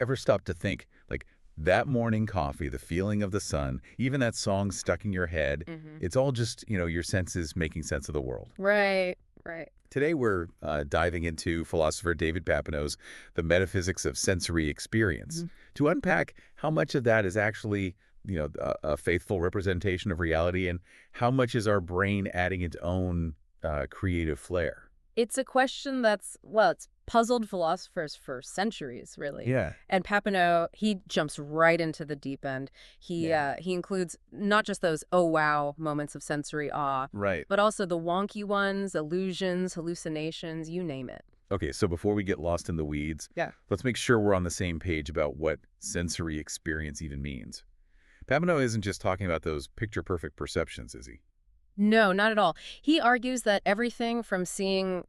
Ever stop to think, like, that morning coffee, the feeling of the sun, even that song stuck in your head, Hmm. it's all just, your senses making sense of the world. Right, right. Today, we're diving into philosopher David Papineau's The Metaphysics of Sensory Experience Mhm. to unpack how much of that is actually, a faithful representation of reality and how much is our brain adding its own creative flair. It's a question that's, well, it's puzzled philosophers for centuries, really. Yeah. And Papineau, he jumps right into the deep end. Yeah. He includes not just those oh wow moments of sensory awe, Right. but also the wonky ones, illusions, hallucinations, you name it. Okay, so before we get lost in the weeds, Yeah. let's make sure we're on the same page about what sensory experience even means. Papineau isn't just talking about those picture-perfect perceptions, is he? No, not at all. He argues that everything from seeing,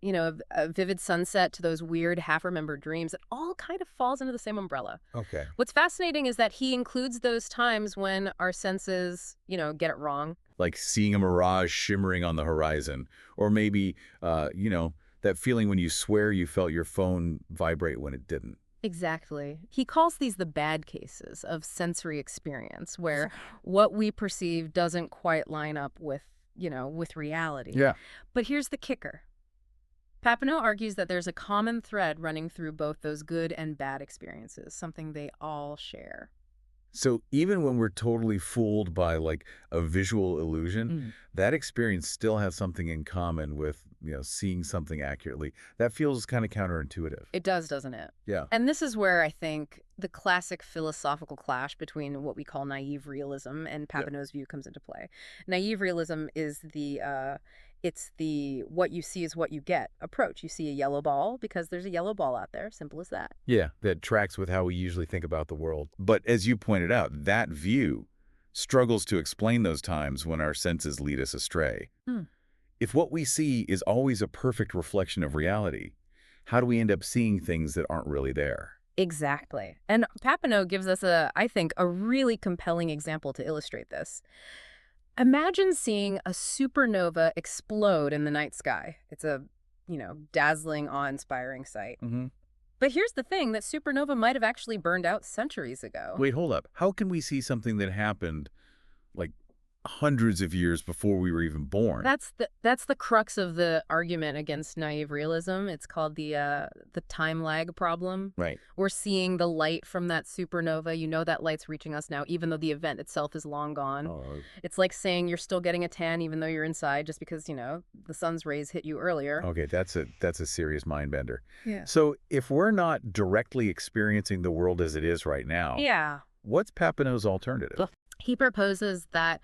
a vivid sunset to those weird half-remembered dreams, it all kind of falls into the same umbrella. Okay. What's fascinating is that he includes those times when our senses, get it wrong. Like seeing a mirage shimmering on the horizon, or maybe, that feeling when you swear you felt your phone vibrate when it didn't. Exactly. He calls these the bad cases of sensory experience, where what we perceive doesn't quite line up with reality. Yeah. But here's the kicker. Papineau argues that there's a common thread running through both those good and bad experiences, something they all share. So even when we're totally fooled by like a visual illusion, that experience still has something in common with, seeing something accurately. That feels kind of counterintuitive. It does, doesn't it? Yeah. And this is where I think the classic philosophical clash between what we call naive realism and Yeah. Papineau's view comes into play. Naive realism is it's the what you see is what you get approach. You see a yellow ball because there's a yellow ball out there. Simple as that. Yeah, that tracks with how we usually think about the world. But as you pointed out, that view struggles to explain those times when our senses lead us astray. Hmm. If what we see is always a perfect reflection of reality, how do we end up seeing things that aren't really there? Exactly. And Papineau gives us I think, a really compelling example to illustrate this. Imagine seeing a supernova explode in the night sky. It's a, dazzling, awe-inspiring sight. Hmm. But here's the thing, that supernova might have actually burned out centuries ago. Wait, hold up. How can we see something that happened like hundreds of years before we were even born? That's the crux of the argument against naive realism. It's called the time lag problem. Right. We're seeing the light from that supernova. You know that light's reaching us now, even though the event itself is long gone. Oh, It's like saying you're still getting a tan even though you're inside just because, the sun's rays hit you earlier. okay, that's a serious mind bender. Yeah. So if we're not directly experiencing the world as it is right now, Yeah. what's Papineau's alternative? He proposes that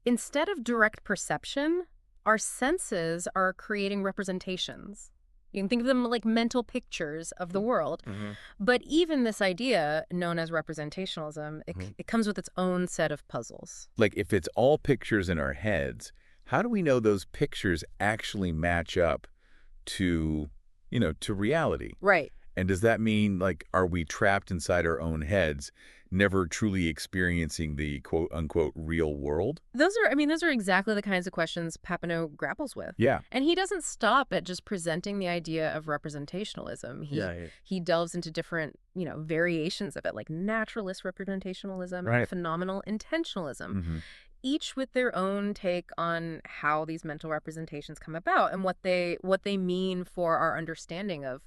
instead of direct perception, our senses are creating representations. You can think of them like mental pictures of the world. Hmm. But even this idea, known as representationalism, it comes with its own set of puzzles. Like if it's all pictures in our heads, how do we know those pictures actually match up to, to reality? Right. And does that mean, like, are we trapped inside our own heads, never truly experiencing the quote-unquote real world? Those are exactly the kinds of questions Papineau grapples with. Yeah. And he doesn't stop at just presenting the idea of representationalism. Yeah. He delves into different, variations of it, like naturalist representationalism and Right. phenomenal intentionalism, Hmm. each with their own take on how these mental representations come about and what they mean for our understanding of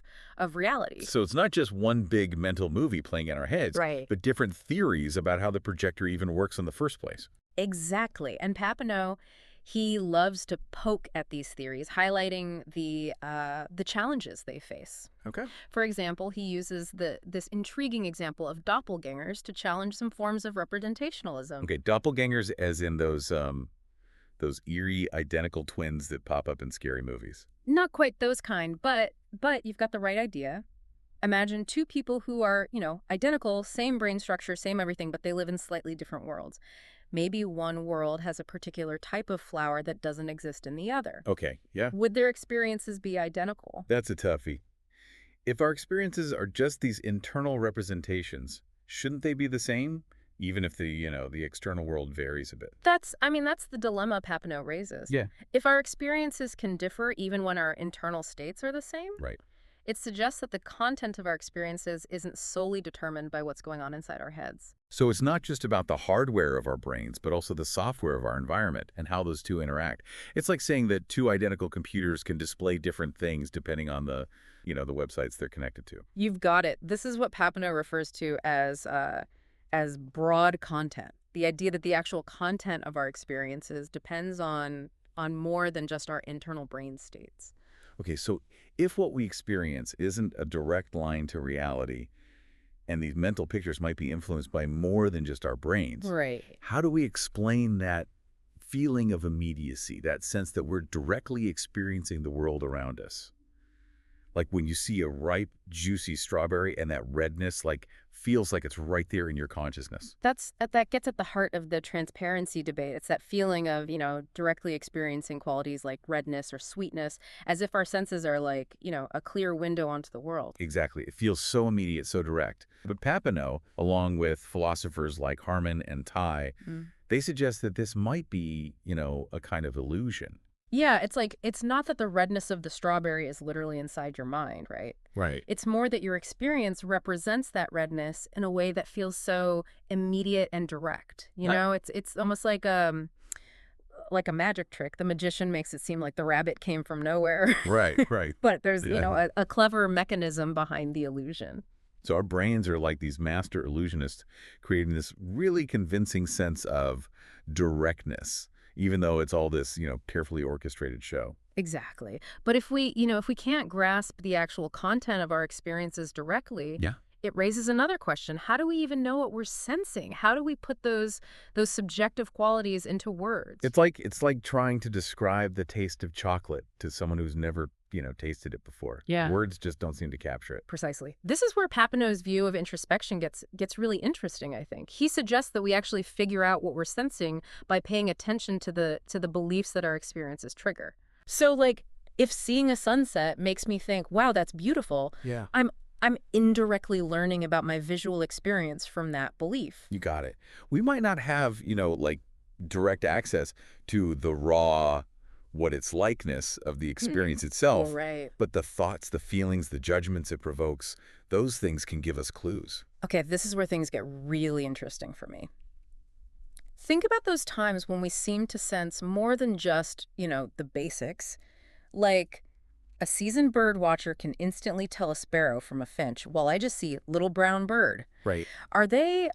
reality. So it's not just one big mental movie playing in our heads, Right. but different theories about how the projector even works in the first place. Exactly. And Papineau, he loves to poke at these theories, highlighting the challenges they face. Okay. For example, he uses this intriguing example of doppelgangers to challenge some forms of representationalism. Okay, doppelgangers as in those eerie identical twins that pop up in scary movies. Not quite those kind, but you've got the right idea. Imagine two people who are, identical, same brain structure, same everything, but they live in slightly different worlds. Maybe one world has a particular type of flower that doesn't exist in the other. Okay, yeah, Would their experiences be identical? that's a toughie. If our experiences are just these internal representations, shouldn't they be the same? Even if the external world varies a bit. That's the dilemma Papineau raises. Yeah. If our experiences can differ even when our internal states are the same, Right. It suggests that the content of our experiences isn't solely determined by what's going on inside our heads. So it's not just about the hardware of our brains, but also the software of our environment and how those two interact. It's like saying that two identical computers can display different things depending on the websites they're connected to. You've got it. This is what Papineau refers to as broad content. The idea that the actual content of our experiences depends on more than just our internal brain states. Okay, so if what we experience isn't a direct line to reality, and these mental pictures might be influenced by more than just our brains, Right. how do we explain that feeling of immediacy, that sense that we're directly experiencing the world around us? Like when you see a ripe, juicy strawberry and that redness feels like it's right there in your consciousness. That gets at the heart of the transparency debate. It's that feeling of, directly experiencing qualities like redness or sweetness, as if our senses are like, a clear window onto the world. Exactly. It feels so immediate, so direct. But Papineau, along with philosophers like Harman and Tai, they suggest that this might be, a kind of illusion. Yeah, it's like, it's not that the redness of the strawberry is literally inside your mind, right? Right. It's more that your experience represents that redness in a way that feels so immediate and direct. It's almost like a magic trick. The magician makes it seem like the rabbit came from nowhere. Right, right. But there's, Yeah. a clever mechanism behind the illusion. So our brains are like these master illusionists, creating this really convincing sense of directness, even though it's all this, carefully orchestrated show. Exactly. But if we can't grasp the actual content of our experiences directly, Yeah. it raises another question. How do we even know what we're sensing? How do we put those subjective qualities into words? It's like trying to describe the taste of chocolate to someone who's never, tasted it before. Yeah. Words just don't seem to capture it. Precisely. This is where Papineau's view of introspection gets really interesting, I think. He suggests that we actually figure out what we're sensing by paying attention to the beliefs that our experiences trigger. So, like, if seeing a sunset makes me think, wow, that's beautiful, Yeah. I'm indirectly learning about my visual experience from that belief. You got it. We might not have, direct access to the raw, what it's likeness of the experience itself, Right. but the thoughts, the feelings, the judgments it provokes, those things can give us clues. Okay, this is where things get really interesting for me. Think about those times when we seem to sense more than just, the basics. Like, a seasoned bird watcher can instantly tell a sparrow from a finch, while I just see little brown bird. Right. Are they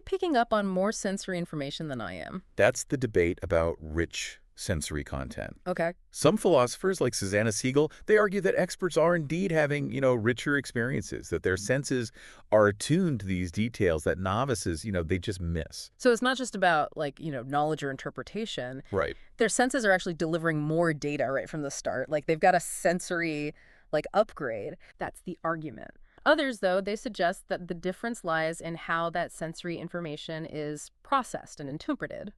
picking up on more sensory information than I am? That's the debate about rich sensory content. Okay. Some philosophers, like Susanna Siegel, they argue that experts are indeed having, richer experiences, that their senses are attuned to these details that novices, they just miss. So it's not just about, like, knowledge or interpretation. Right. Their senses are actually delivering more data right from the start. Like, they've got a sensory, upgrade. That's the argument. Others, though, they suggest that the difference lies in how that sensory information is processed and interpreted,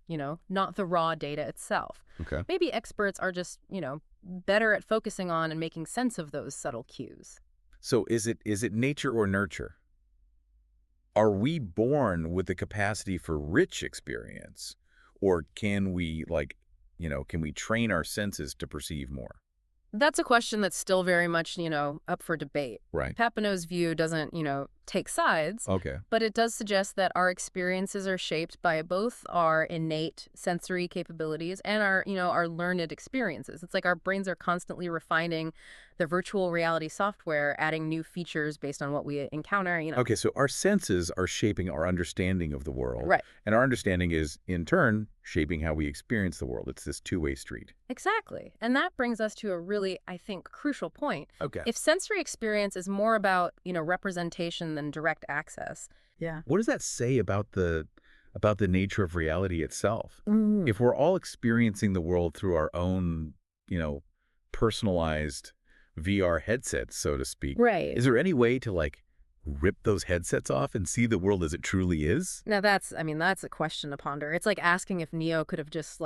not the raw data itself. Okay. Maybe experts are just, better at focusing on and making sense of those subtle cues. So is it nature or nurture? Are we born with the capacity for rich experience? Or can we, can we train our senses to perceive more? That's a question that's still very much, up for debate. Right. Papineau's view doesn't, take sides, Okay. but it does suggest that our experiences are shaped by both our innate sensory capabilities and our learned experiences. It's like our brains are constantly refining the virtual reality software, adding new features based on what we encounter, Okay, so our senses are shaping our understanding of the world. Right. And our understanding is, in turn, shaping how we experience the world. It's this two-way street. Exactly. And that brings us to a really, I think, crucial point. Okay. If sensory experience is more about, representation than direct access. Yeah. What does that say about the nature of reality itself? Mm. If we're all experiencing the world through our own, personalized VR headsets, so to speak, Right. is there any way to rip those headsets off and see the world as it truly is? Now that's a question to ponder. It's like asking if Neo could have just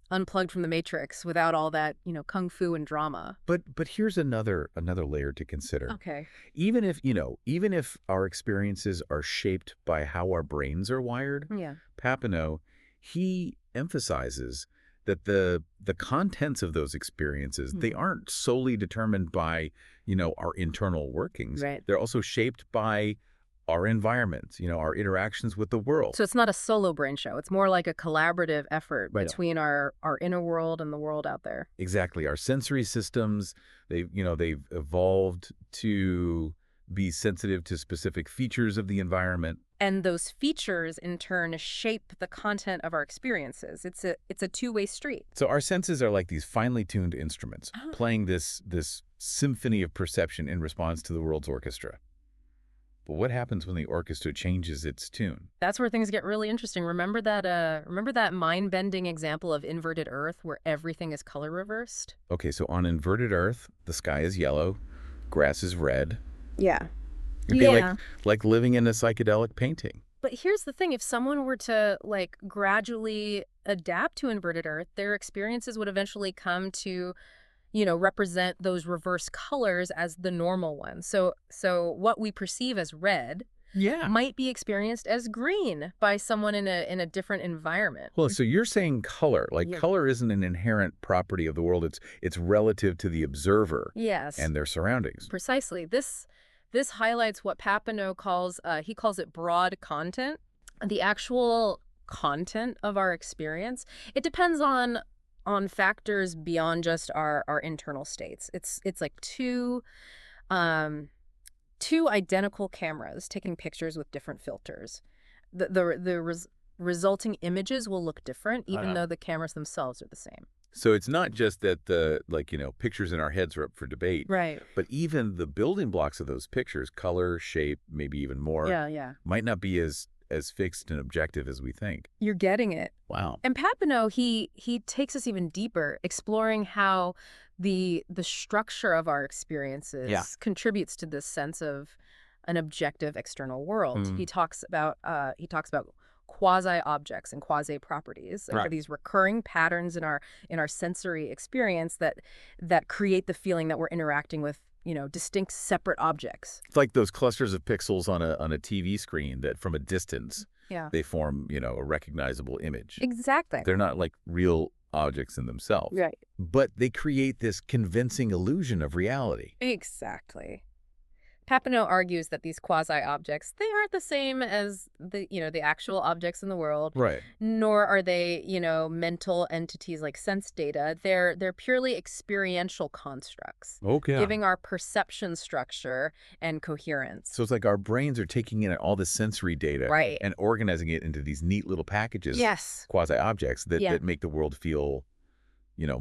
unplugged from the Matrix without all that, kung fu and drama. But here's another layer to consider. Okay. Even if our experiences are shaped by how our brains are wired, Yeah. Papineau, he emphasizes that the contents of those experiences, they aren't solely determined by, our internal workings. Right. They're also shaped by our environment, our interactions with the world. So it's not a solo brain show. It's more like a collaborative effort Right. between our inner world and the world out there. Exactly. Our sensory systems, they've evolved to be sensitive to specific features of the environment. And those features, in turn, shape the content of our experiences. It's a two-way street. So our senses are like these finely tuned instruments, playing this symphony of perception in response to the world's orchestra. But what happens when the orchestra changes its tune? That's where things get really interesting. Remember that mind-bending example of inverted Earth where everything is color reversed? Okay, so on inverted Earth, the sky is yellow, grass is red. Yeah. It'd be like living in a psychedelic painting. But here's the thing. If someone were to, gradually adapt to inverted Earth, their experiences would eventually come to represent those reverse colors as the normal ones. So what we perceive as red might be experienced as green by someone in a different environment. Well, so you're saying color. Color isn't an inherent property of the world. It's relative to the observer and their surroundings. Precisely. This highlights what Papineau calls it broad content. The actual content of our experience, it depends on factors beyond just our internal states. It's like two identical cameras taking pictures with different filters. The resulting images will look different, even though the cameras themselves are the same. So it's not just that the pictures in our heads are up for debate, right? But even the building blocks of those pictures, color, shape, maybe even more, might not be as fixed and objective as we think. You're getting it. Wow. And Papineau, he takes us even deeper, exploring how the structure of our experiences contributes to this sense of an objective external world. He talks about quasi-objects and quasi-properties, Right. are these recurring patterns in our sensory experience that create the feeling that we're interacting with distinct separate objects. It's like those clusters of pixels on a TV screen that from a distance, they form, a recognizable image. Exactly. They're not like real objects in themselves. Right. But they create this convincing illusion of reality. Exactly. Papineau argues that these quasi-objects, they aren't the same as the actual objects in the world. Right. Nor are they, mental entities like sense data. They're purely experiential constructs. Okay. Giving our perception structure and coherence. So it's like our brains are taking in all the sensory data and organizing it into these neat little packages, quasi-objects that make the world feel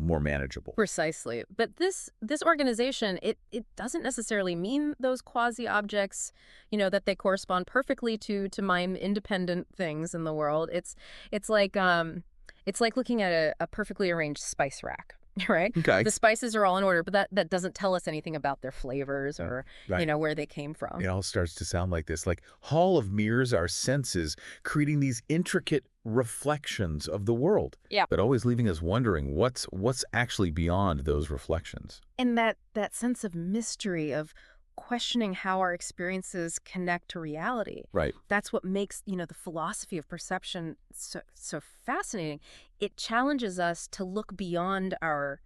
more manageable. Precisely. But this organization, it doesn't necessarily mean those quasi-objects, that they correspond perfectly to mind-independent things in the world. It's like looking at a perfectly arranged spice rack, right? Okay. The spices are all in order, but that doesn't tell us anything about their flavors or, where they came from. It all starts to sound like this, like hall of mirrors, our senses, creating these intricate reflections of the world, but always leaving us wondering what's actually beyond those reflections. And that sense of mystery, of questioning how our experiences connect to reality. Right. That's what makes, the philosophy of perception so fascinating. It challenges us to look beyond our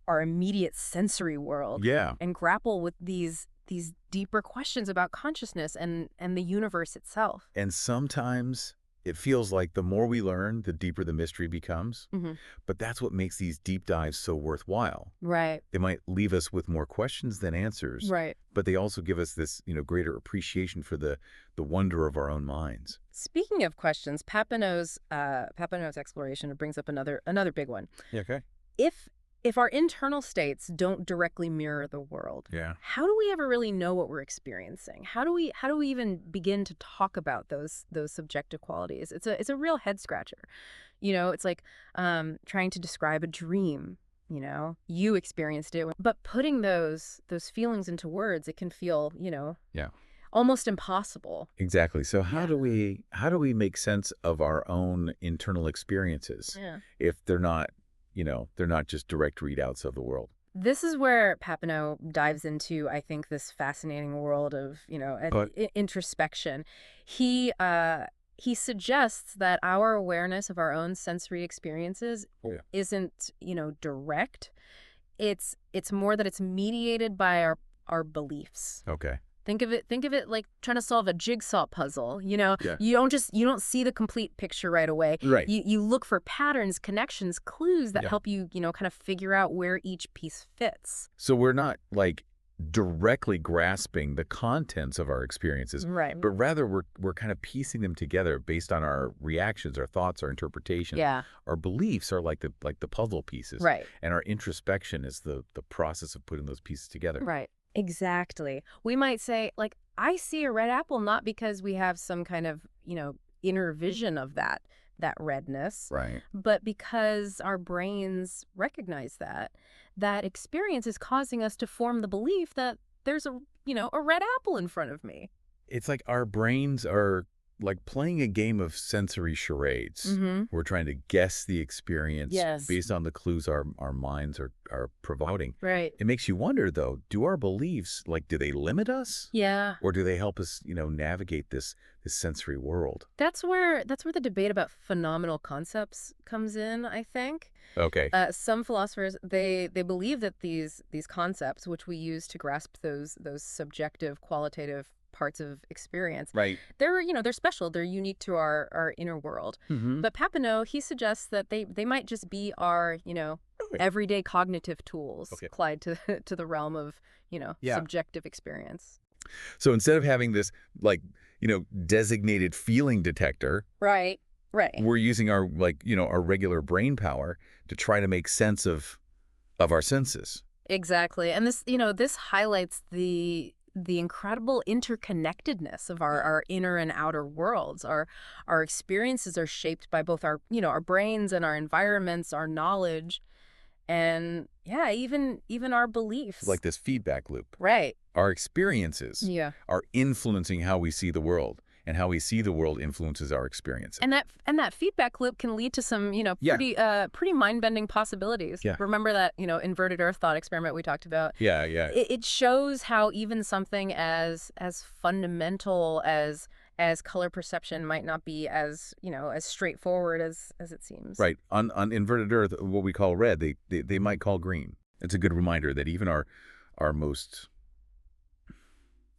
immediate sensory world. And grapple with these deeper questions about consciousness and the universe itself. And sometimes it feels like the more we learn, the deeper the mystery becomes. But that's what makes these deep dives so worthwhile. Right. They might leave us with more questions than answers. Right. But they also give us this, greater appreciation for the wonder of our own minds. Speaking of questions, Papineau's exploration brings up another big one. Yeah, okay. If our internal states don't directly mirror the world, how do we ever really know what we're experiencing? How do we even begin to talk about those subjective qualities? It's a real head scratcher. It's like trying to describe a dream. You experienced it, but putting those feelings into words, it can feel, almost impossible. Exactly. So how do we make sense of our own internal experiences if they're not just direct readouts of the world? This is where Papineau dives into, I think, this fascinating world of, introspection. He he suggests that our awareness of our own sensory experiences isn't, direct. It's more that it's mediated by our beliefs. Okay. Think of it like trying to solve a jigsaw puzzle. Yeah. You don't see the complete picture right away. Right. You look for patterns, connections, clues that help you, kind of figure out where each piece fits. So we're not like directly grasping the contents of our experiences, Right. but rather we're kind of piecing them together based on our reactions, our thoughts, our interpretation. Yeah. Our beliefs are like the puzzle pieces. Right. And our introspection is the process of putting those pieces together. Right. Exactly. We might say, like, I see a red apple not because we have some kind of, inner vision of that redness, Right. but because our brains recognize that experience is causing us to form the belief that there's a red apple in front of me. It's like our brains are like playing a game of sensory charades. Mm-hmm. We're trying to guess the experience Yes. based on the clues our minds are providing. Right. It makes you wonder, though, do our beliefs, like, do they limit us? Yeah. Or do they help us, navigate this sensory world? That's where the debate about phenomenal concepts comes in, I think. Okay. Some philosophers, they believe that these concepts, which we use to grasp those subjective, qualitative parts of experience, Right. they're special. They're unique to our inner world. Mm-hmm. But Papineau, he suggests that they might just be our, everyday cognitive tools applied to the realm of, subjective experience. So instead of having this, like, designated feeling detector, Right. we're using our, our regular brain power to try to make sense of our senses. Exactly. And this highlights the incredible interconnectedness of our inner and outer worlds. Our experiences are shaped by both our brains and our environments, our knowledge, and even our beliefs. Like this feedback loop. Right. Our experiences are influencing how we see the world, and how we see the world influences our experiences. And that feedback loop can lead to some, pretty mind-bending possibilities. Yeah. Remember that, inverted Earth thought experiment we talked about? Yeah. It shows how even something as fundamental as color perception might not be as straightforward as it seems. Right. On inverted Earth, what we call red, they might call green. It's a good reminder that even our most,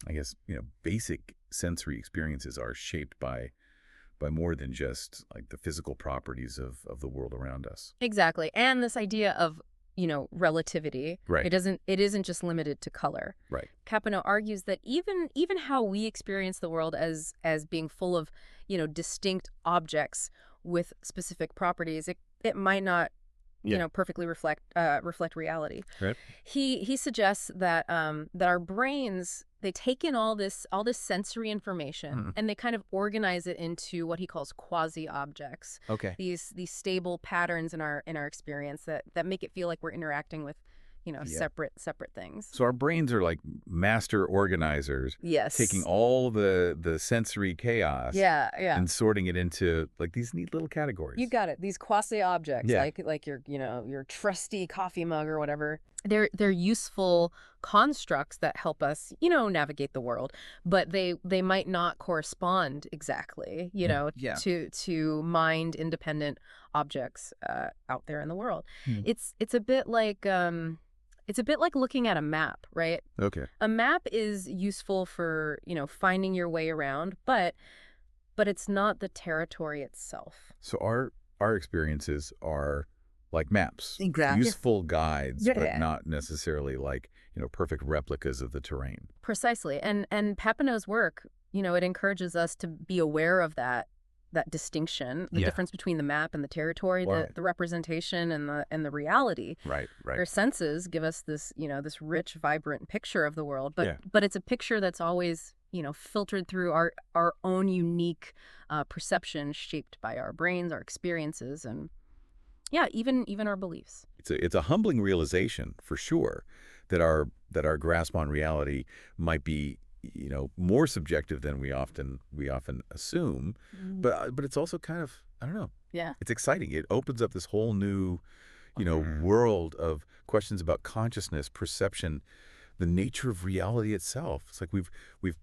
I guess, basic sensory experiences are shaped by more than just like the physical properties of the world around us. Exactly. And this idea of, relativity. Right. It isn't just limited to color. Right. Papineau argues that even how we experience the world as being full of, distinct objects with specific properties, it might not perfectly reflect reality. Right. He suggests that our brains, they take in all this sensory information and they kind of organize it into what he calls quasi-objects. Okay. These stable patterns in our experience that make it feel like we're interacting with separate things. So our brains are like master organizers. Yes. Taking all the sensory chaos. Yeah. And sorting it into like these neat little categories. You got it. These quasi-objects, like your your trusty coffee mug or whatever. They're useful constructs that help us, navigate the world, but they might not correspond exactly, to mind independent objects out there in the world. It's a bit like looking at a map, right? Okay. A map is useful for, finding your way around, but it's not the territory itself. So our experiences are like maps. Exactly. Useful guides, but not necessarily like, perfect replicas of the terrain. Precisely. And Papineau's work, it encourages us to be aware of that distinction, the difference between the map and the territory, the representation and the reality. Right. Our senses give us this, this rich, vibrant picture of the world, but it's a picture that's always, filtered through our own unique perception shaped by our brains, our experiences, and even our beliefs. It's a humbling realization for sure that our grasp on reality might be more subjective than we often assume, but it's also kind of, I don't know. Yeah. It's exciting. It opens up this whole new, world of questions about consciousness, perception, the nature of reality itself. It's like we've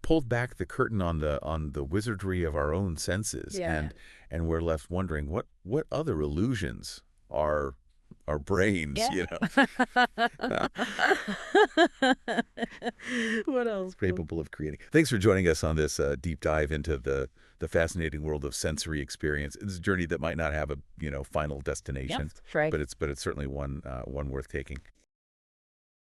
pulled back the curtain on the wizardry of our own senses, Yeah. and we're left wondering what other illusions are our brains, Yeah. What else? capable of creating. Thanks for joining us on this deep dive into the fascinating world of sensory experience. It's a journey that might not have a final destination, Right. but it's certainly one worth taking.